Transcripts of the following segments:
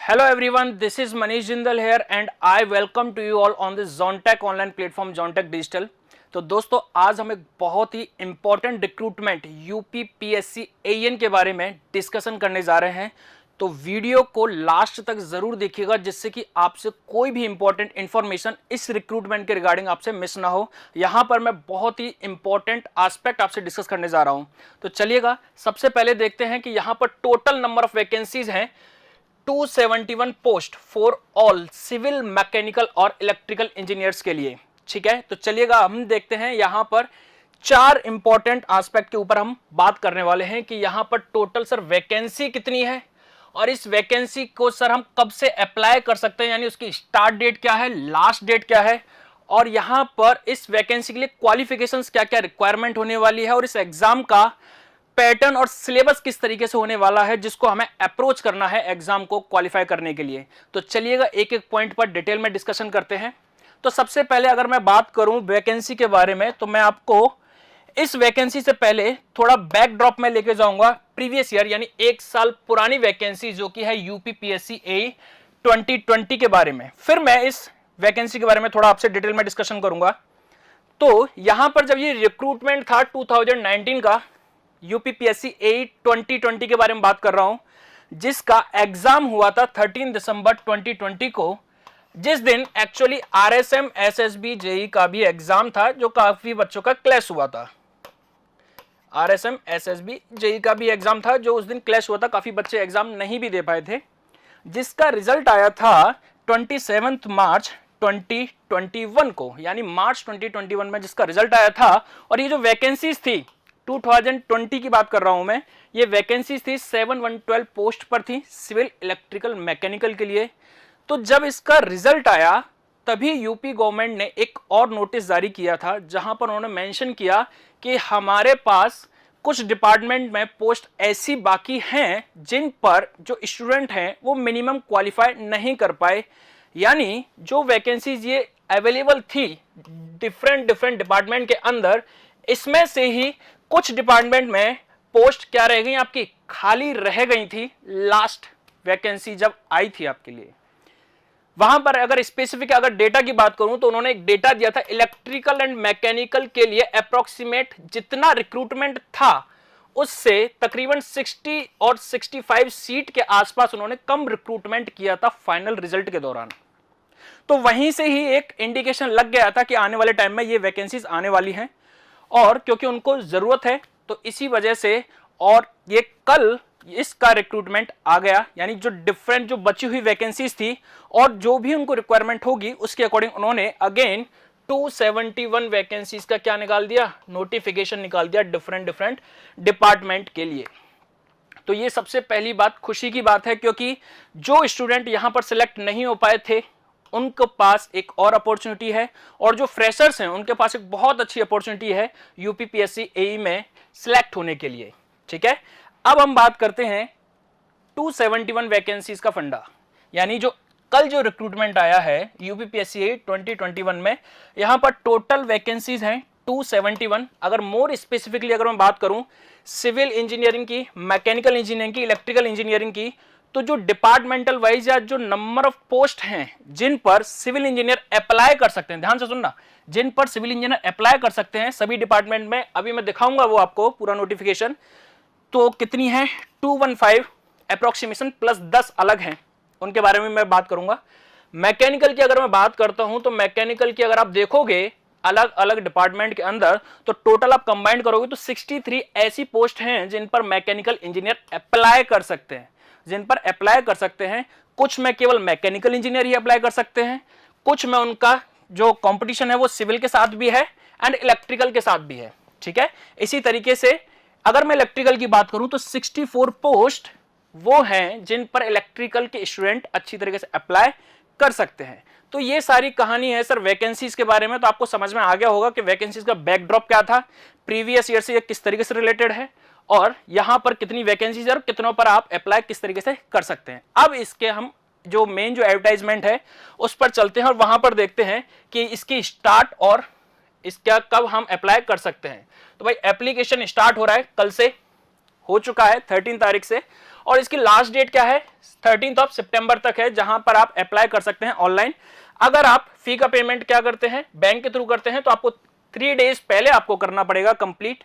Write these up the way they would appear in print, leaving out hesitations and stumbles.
Hello everyone, this is Manish Jindal here and I welcome to you all on this Zontech online platform Zontech Digital। तो दोस्तों आज हम एक बहुत ही important recruitment UP PSC AN के बारे में डिस्कशन करने जा रहे हैं। तो वीडियो को लास्ट तक जरूर देखिएगा जिससे कि आपसे कोई भी इंपॉर्टेंट इंफॉर्मेशन इस रिक्रूटमेंट के रिगार्डिंग आपसे मिस ना हो। यहाँ पर मैं बहुत ही इंपॉर्टेंट एस्पेक्ट आपसे डिस्कस करने जा रहा हूँ। तो चलिएगा सबसे पहले देखते हैं कि यहाँ पर टोटल नंबर ऑफ वैकेंसीज हैं 271 post for all civil mechanical और इलेक्ट्रिकल इंजीनियर्स के लिए। ठीक है, तो चलिएगा हम देखते हैं यहां पर चार इंपॉर्टेंट एस्पेक्ट के ऊपर हम बात करने वाले हैं कि यहां पर टोटल सर वैकेंसी कितनी है और इस वैकेंसी को सर हम कब से अप्लाई कर सकते हैं, यानी उसकी स्टार्ट डेट क्या है, लास्ट डेट क्या है, और यहां पर इस वैकेंसी के लिए क्वालिफिकेशंस क्या क्या रिक्वायरमेंट होने वाली है और इस एग्जाम का पैटर्न और सिलेबस किस तरीके से होने वाला है जिसको हमें अप्रोच करना है एग्जाम को क्वालिफाई करने के लिए। तो चलिएगा एक एक पॉइंट पर डिटेल में डिस्कशन करते हैं। तो सबसे पहले अगर मैं बात करूं वैकेंसी के बारे में तो मैं आपको इस वैकेंसी से पहले थोड़ा बैकड्रॉप में लेके जाऊंगा प्रीवियस ईयर यानी एक साल पुरानी वैकेंसी जो कि है यूपी पीएससी ए 2020 के बारे में। फिर मैं इस वैकेंसी के बारे में थोड़ा आपसे डिटेल में डिस्कशन करूंगा। तो यहां पर जब ये रिक्रूटमेंट था 2019 का यूपी पीएससी ए 2020 के बारे में बात कर रहा हूं, जिसका एग्जाम हुआ था 13 दिसंबर 2020 को, जिस दिन एक्चुअली आरएसएम एसएसबी जेई का भी एग्जाम था जो काफी बच्चों का क्लैश हुआ था। आरएसएम एसएसबी जेई का भी एग्जाम था जो उस दिन क्लैश हुआ था, काफी बच्चे एग्जाम नहीं भी दे पाए थे, जिसका रिजल्ट आया था 27 मार्च 2021 को, यानी मार्च 2021 में जिसका रिजल्ट आया था। और ये जो वैकेंसीज थी 2020 की बात कर रहा हूं मैं, ये वैकेंसीज थी 7112 पोस्ट पर थी सिविल इलेक्ट्रिकल मैकेनिकल के लिए। तो जब इसका रिजल्ट आया तभी यूपी गवर्नमेंट ने एक और नोटिस जारी किया था जहां पर उन्होंने मेंशन किया कि हमारे पास कुछ डिपार्टमेंट में पोस्ट ऐसी बाकी हैं जिन पर जो स्टूडेंट हैं वो मिनिमम क्वालिफाई नहीं कर पाए, यानी जो वैकेंसीज ये अवेलेबल थी डिफरेंट डिपार्टमेंट के अंदर, इसमें से ही कुछ डिपार्टमेंट में पोस्ट क्या रह गई, आपकी खाली रह गई थी लास्ट वैकेंसी जब आई थी आपके लिए। वहां पर अगर स्पेसिफिक अगर डेटा की बात करूं तो उन्होंने एक डेटा दिया था इलेक्ट्रिकल एंड मैकेनिकल के लिए अप्रोक्सीमेट जितना रिक्रूटमेंट था उससे तकरीबन 60 और 65 सीट के आसपास उन्होंने कम रिक्रूटमेंट किया था फाइनल रिजल्ट के दौरान। तो वहीं से ही एक इंडिकेशन लग गया था कि आने वाले टाइम में ये वैकेंसीज आने वाली हैं और क्योंकि उनको जरूरत है तो इसी वजह से, और ये कल इसका रिक्रूटमेंट आ गया, यानी जो डिफरेंट जो बची हुई वैकेंसीज थी और जो भी उनको रिक्वायरमेंट होगी उसके अकॉर्डिंग उन्होंने अगेन 271 वैकेंसीज का क्या निकाल दिया, नोटिफिकेशन निकाल दिया डिफरेंट डिपार्टमेंट के लिए। तो ये सबसे पहली बात खुशी की बात है क्योंकि जो स्टूडेंट यहां पर सिलेक्ट नहीं हो पाए थे उनके पास एक और अपॉर्चुनिटी है, और जो फ्रेशर्स हैं उनके पास एक बहुत अच्छी अपॉर्चुनिटी है यूपी पीएससी एई में सिलेक्ट होने के लिए। ठीक है, अब हम बात करते हैं 271 वैकेंसीज का फंडा, यानी जो कल जो रिक्रूटमेंट आया है यूपी पीएससी एई 2021 में, यहां पर टोटल वैकेंसीज हैं 271। अगर मोर स्पेसिफिकली अगर मैं बात करूं सिविल इंजीनियरिंग की, मैकेनिकल इंजीनियरिंग की, इलेक्ट्रिकल इंजीनियरिंग की, तो जो डिपार्टमेंटल वाइज या जो नंबर ऑफ पोस्ट हैं जिन पर सिविल इंजीनियर अप्लाई कर सकते हैं, ध्यान से सुनना, जिन पर सिविल इंजीनियर अप्लाई कर सकते हैं सभी डिपार्टमेंट में, अभी मैं दिखाऊंगा वो आपको पूरा नोटिफिकेशन, तो कितनी है 215 अप्रोक्सीमेशन प्लस 10 अलग हैं, उनके बारे में मैं बात करूंगा। मैकेनिकल की अगर मैं बात करता हूं तो मैकेनिकल की अगर आप देखोगे अलग अलग डिपार्टमेंट के अंदर तो टोटल आप कंबाइन करोगे तो 63 ऐसी पोस्ट हैं जिन पर मैकेनिकल इंजीनियर अप्लाई कर सकते हैं, जिन पर अप्लाई कर सकते हैं। कुछ में केवल मैकेनिकल इंजीनियर ही अप्लाई कर सकते हैं, कुछ में उनका जो कंपटीशन है वो सिविल के साथ भी है एंड इलेक्ट्रिकल के साथ भी है। ठीक है, इसी तरीके से अगर मैं इलेक्ट्रिकल की बात करूं तो 64 पोस्ट वो हैं जिन पर इलेक्ट्रिकल के स्टूडेंट अच्छी तरीके से अप्लाई कर सकते हैं। तो ये सारी कहानी है सर वैकेंसीज के बारे में। तो आपको समझ में आ गया होगा कि वैकेंसीज का बैकड्रॉप क्या था, प्रीवियस ईयर से ये किस तरीके से रिलेटेड है और यहां पर कितनी वैकेंसीज है और कितनों पर आप अप्लाई किस तरीके से कर सकते हैं। अब इसके हम जो मेन जो एडवर्टाइजमेंट है उस पर चलते हैं और वहां पर देखते हैं कि इसकी स्टार्ट और इसका कब हम अप्लाई कर सकते हैं। तो भाई एप्लीकेशन स्टार्ट हो रहा है, कल से हो चुका है 13 तारीख से, और इसकी लास्ट डेट क्या है 13 सितंबर तक है, जहां पर आप अप्लाई कर सकते हैं ऑनलाइन। अगर आप फी का पेमेंट क्या करते हैं बैंक के थ्रू करते हैं तो आपको 3 डेज पहले आपको करना पड़ेगा कंप्लीट।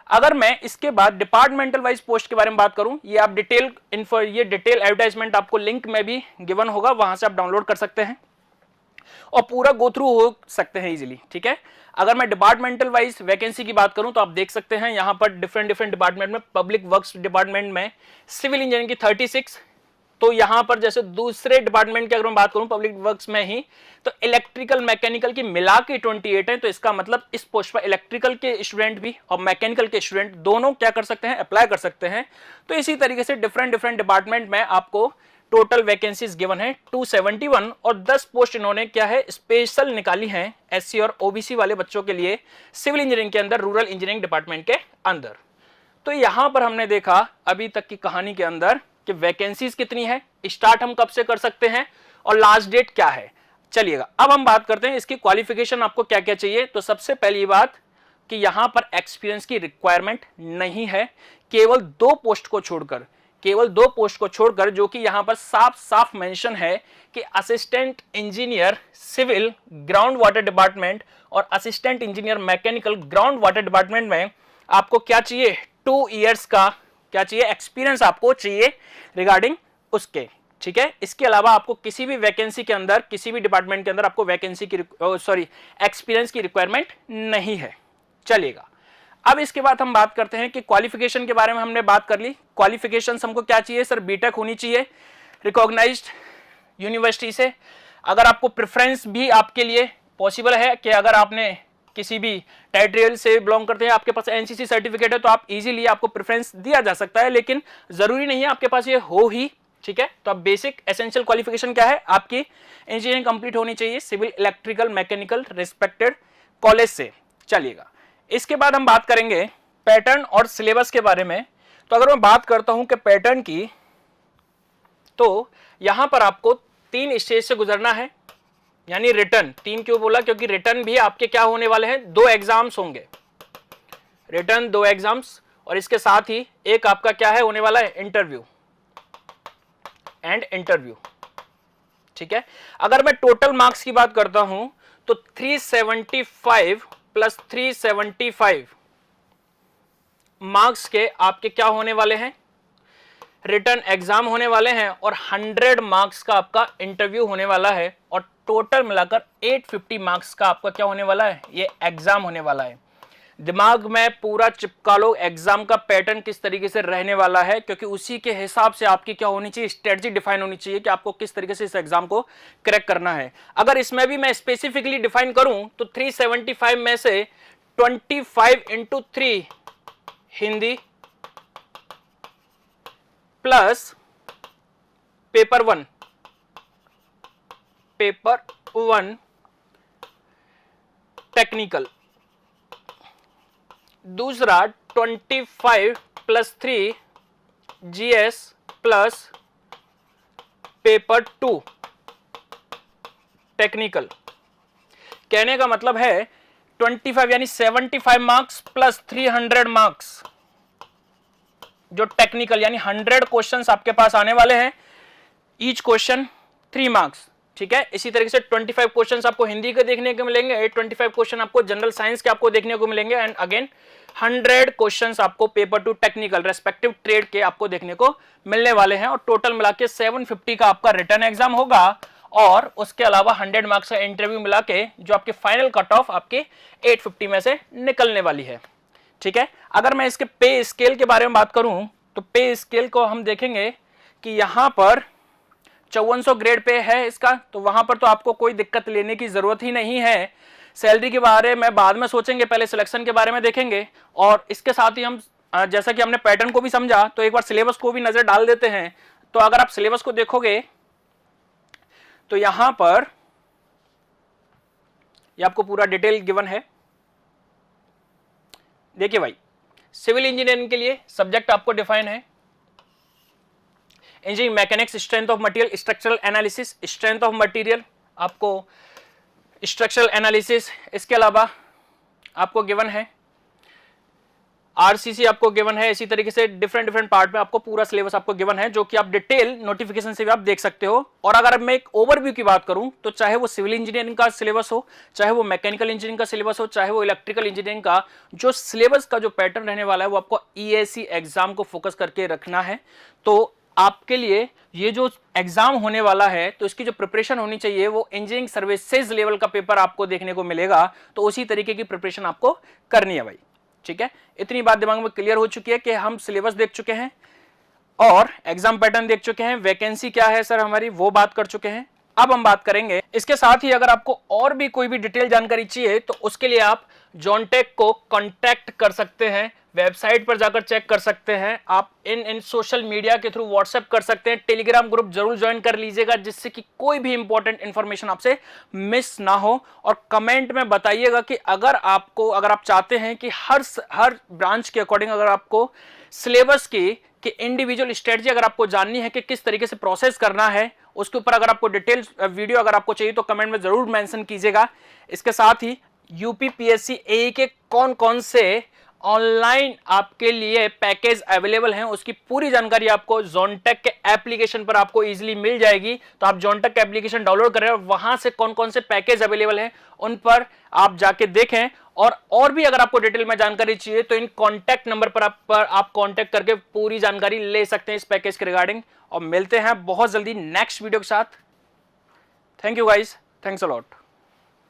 अगर मैं इसके बाद डिपार्टमेंटल वाइज पोस्ट के बारे में बात करूं, ये आप डिटेल इन्फो, ये डिटेल एडवर्टाइजमेंट आपको लिंक में भी गिवन होगा, वहां से आप डाउनलोड कर सकते हैं और पूरा गो थ्रू हो सकते हैं इजीली, ठीक है। अगर मैं डिपार्टमेंटल वाइज वैकेंसी की बात करूं तो आप देख सकते हैं यहां पर डिफरेंट डिपार्टमेंट में, पब्लिक वर्क्स डिपार्टमेंट में सिविल इंजीनियरिंग की 36, तो यहां पर जैसे दूसरे डिपार्टमेंट की अगर मैं बात करूं पब्लिक वर्क्स में ही, तो इलेक्ट्रिकल मैकेनिकल की मिला के 28 है। तो इसका मतलब इस पोस्ट पर इलेक्ट्रिकल के स्टूडेंट भी और मैकेनिकल के स्टूडेंट दोनों क्या कर सकते हैं, अप्लाई कर सकते हैं। तो इसी तरीके से डिफरेंट डिपार्टमेंट में आपको टोटल वैकेंसीज गिवन है 271 और 10 पोस्ट इन्होंने क्या है स्पेशल निकाली हैं एससी और ओबीसी वाले बच्चों के लिए सिविल इंजीनियरिंग के अंदर, रूरल इंजीनियरिंग डिपार्टमेंट के अंदर। तो यहां पर हमने देखा अभी तक की कहानी के अंदर कि वैकेंसीज कितनी है, स्टार्ट हम कब से कर सकते हैं और लास्ट डेट क्या है। चलिएगा अब हम बात करते हैं इसकी क्वालिफिकेशन आपको क्या क्या चाहिए। तो सबसे पहली बात कि यहां पर एक्सपीरियंस की रिक्वायरमेंट नहीं है, केवल 2 पोस्ट को छोड़कर, केवल 2 पोस्ट को छोड़कर, जो कि यहां पर साफ साफ मेंशन है कि assistant engineer civil ground water department और assistant engineer mechanical ground water department में आपको क्या चाहिए 2 इयर्स का क्या चाहिए एक्सपीरियंस आपको चाहिए रिगार्डिंग उसके, ठीक है। इसके अलावा आपको किसी भी वैकेंसी के अंदर, किसी भी डिपार्टमेंट के अंदर आपको वैकेंसी की एक्सपीरियंस की रिक्वायरमेंट नहीं है। चलिएगा अब इसके बाद हम बात करते हैं कि क्वालिफिकेशन के बारे में हमने बात कर ली। क्वालिफिकेशन हमको क्या चाहिए सर, बीटेक होनी चाहिए रिकॉग्नाइज्ड यूनिवर्सिटी से। अगर आपको प्रेफरेंस भी आपके लिए पॉसिबल है कि अगर आपने किसी भी टेरिटोरियल से बिलोंग करते हैं, आपके पास एनसीसी सर्टिफिकेट है, तो आप इजीली आपको प्रेफरेंस दिया जा सकता है, लेकिन जरूरी नहीं है आपके पास ये हो ही, ठीक है। तो अब बेसिक एसेंशियल क्वालिफिकेशन क्या है, आपकी इंजीनियरिंग कंप्लीट होनी चाहिए civil electrical mechanical respected college से। चलिएगा इसके बाद हम बात करेंगे पैटर्न और सिलेबस के बारे में। तो अगर मैं बात करता हूं कि पैटर्न की, तो यहां पर आपको 3 स्टेज से गुजरना है, यानी रिटर्न। 3 क्यों बोला, क्योंकि रिटर्न भी आपके क्या होने वाले हैं, 2 एग्जाम्स होंगे, रिटर्न 2 एग्जाम्स, और इसके साथ ही एक आपका क्या है होने वाला है इंटरव्यू एंड इंटरव्यू, ठीक है। अगर मैं टोटल मार्क्स की बात करता हूं तो 375 प्लस 375 मार्क्स के आपके क्या होने वाले हैं, रिटर्न एग्जाम होने वाले हैं, और 100 मार्क्स का आपका इंटरव्यू होने वाला है, और टोटल मिलाकर 850 मार्क्स का आपका क्या होने वाला है, ये एग्जाम होने वाला है। दिमाग में पूरा चिपका लो एग्जाम का पैटर्न किस तरीके से रहने वाला है, क्योंकि उसी के हिसाब से आपकी क्या होनी चाहिए, स्ट्रेटजी डिफाइन होनी चाहिए कि आपको किस तरीके से इस एग्जाम को क्रैक करना है। अगर इसमें भी मैं स्पेसिफिकली डिफाइन करूं तो 375 में से 25 into 3 Hindi plus paper 1 technical, दूसरा 25 plus 3 GS plus paper 2 technical. कहने का मतलब है 25 यानी 75 मार्क्स प्लस 300 मार्क्स जो टेक्निकल, यानी 100 क्वेश्चंस आपके पास आने वाले हैं, ईच क्वेश्चन 3 मार्क्स, ठीक है। इसी तरीके से 25 क्वेश्चंस आपको हिंदी के देखने को मिलेंगे, 25 क्वेश्चन आपको जनरल साइंस के आपको देखने को मिलेंगे, एंड अगेन 100 क्वेश्चंस आपको पेपर 2 टेक्निकल रेस्पेक्टिव ट्रेड के आपको देखने को मिलने वाले हैं, और टोटल मिला के 750 का आपका रिटर्न एग्जाम होगा, और उसके अलावा 100 मार्क्स का इंटरव्यू मिला के जो आपके फाइनल कट ऑफ आपके 850 में से निकलने वाली है, ठीक है। अगर मैं इसके पे स्केल के बारे में बात करूं तो पे स्केल को हम देखेंगे कि यहां पर 5400 ग्रेड पे है इसका, तो वहां पर तो आपको कोई दिक्कत लेने की जरूरत ही नहीं है। सैलरी के बारे में बाद में सोचेंगे, पहले सिलेक्शन के बारे में देखेंगे, और इसके साथ ही हम जैसा कि हमने पैटर्न को भी समझा तो एक बार सिलेबस को भी नजर डाल देते हैं। तो अगर आप सिलेबस को देखोगे तो यहां पर ये आपको पूरा डिटेल गिवन है। देखिए भाई, सिविल इंजीनियरिंग के लिए सब्जेक्ट आपको डिफाइन है engineering mechanics, strength of material, structural analysis, strength of material, आपको स्ट्रक्चरल एनालिसिस। इसके अलावा आपको गिवन है आरसीसी आपको गिवन है, इसी तरीके से डिफरेंट पार्ट में आपको पूरा सिलेबस आपको गिवन है, जो कि आप डिटेल नोटिफिकेशन से भी आप देख सकते हो। और अगर मैं एक ओवरव्यू की बात करूं तो चाहे वो सिविल इंजीनियरिंग का सिलेबस हो, चाहे वो मैकेनिकल इंजीनियरिंग का सिलेबस हो, चाहे वो इलेक्ट्रिकल इंजीनियरिंग का जो सिलेबस का जो पैटर्न रहने वाला है वो आपको ईएसी एग्जाम को फोकस करके रखना है। तो आपके लिए ये जो एग्जाम होने वाला है तो इसकी जो प्रिपरेशन होनी चाहिए वो इंजीनियरिंग सर्विसेज लेवल का पेपर आपको देखने को मिलेगा, तो उसी तरीके की प्रिपरेशन आपको करनी है भाई। ठीक है, इतनी बात दिमाग में क्लियर हो चुकी है कि हम सिलेबस देख चुके हैं और एग्जाम पैटर्न देख चुके हैं, वैकेंसी क्या है सर हमारी वो बात कर चुके हैं। अब हम बात करेंगे इसके साथ ही अगर आपको और भी कोई भी डिटेल जानकारी चाहिए तो उसके लिए आप जॉनटेक को कांटेक्ट कर सकते हैं, वेबसाइट पर जाकर चेक कर सकते हैं, आप इन सोशल मीडिया के थ्रू व्हाट्सएप कर सकते हैं, टेलीग्राम ग्रुप जरूर ज्वाइन कर लीजिएगा जिससे कि कोई भी इंपॉर्टेंट इंफॉर्मेशन आपसे मिस ना हो। और कमेंट में बताइएगा कि अगर आप चाहते हैं कि हर ब्रांच के अकॉर्डिंग अगर आपको सिलेबस की इंडिविजुअल स्ट्रेटजी अगर आपको जाननी है कि किस तरीके से प्रोसेस करना है, उसके ऊपर अगर आपको डिटेल वीडियो अगर आपको चाहिए तो कमेंट में जरूर मेंशन कीजिएगा। इसके साथ ही यूपीपीएससी एई के कौन कौन से ऑनलाइन आपके लिए पैकेज अवेलेबल हैं उसकी पूरी जानकारी आपको जॉनटेक के एप्लीकेशन पर आपको इजीली मिल जाएगी। तो आप जॉनटेक का एप्लीकेशन डाउनलोड करें और वहां से कौन कौन से पैकेज अवेलेबल हैं उन पर आप जाके देखें। और भी अगर आपको डिटेल में जानकारी चाहिए तो इन कॉन्टैक्ट नंबर पर आप कॉन्टैक्ट करके पूरी जानकारी ले सकते हैं इस पैकेज के रिगार्डिंग। और मिलते हैं बहुत जल्दी नेक्स्ट वीडियो के साथ। Thank you guys, thanks a lot.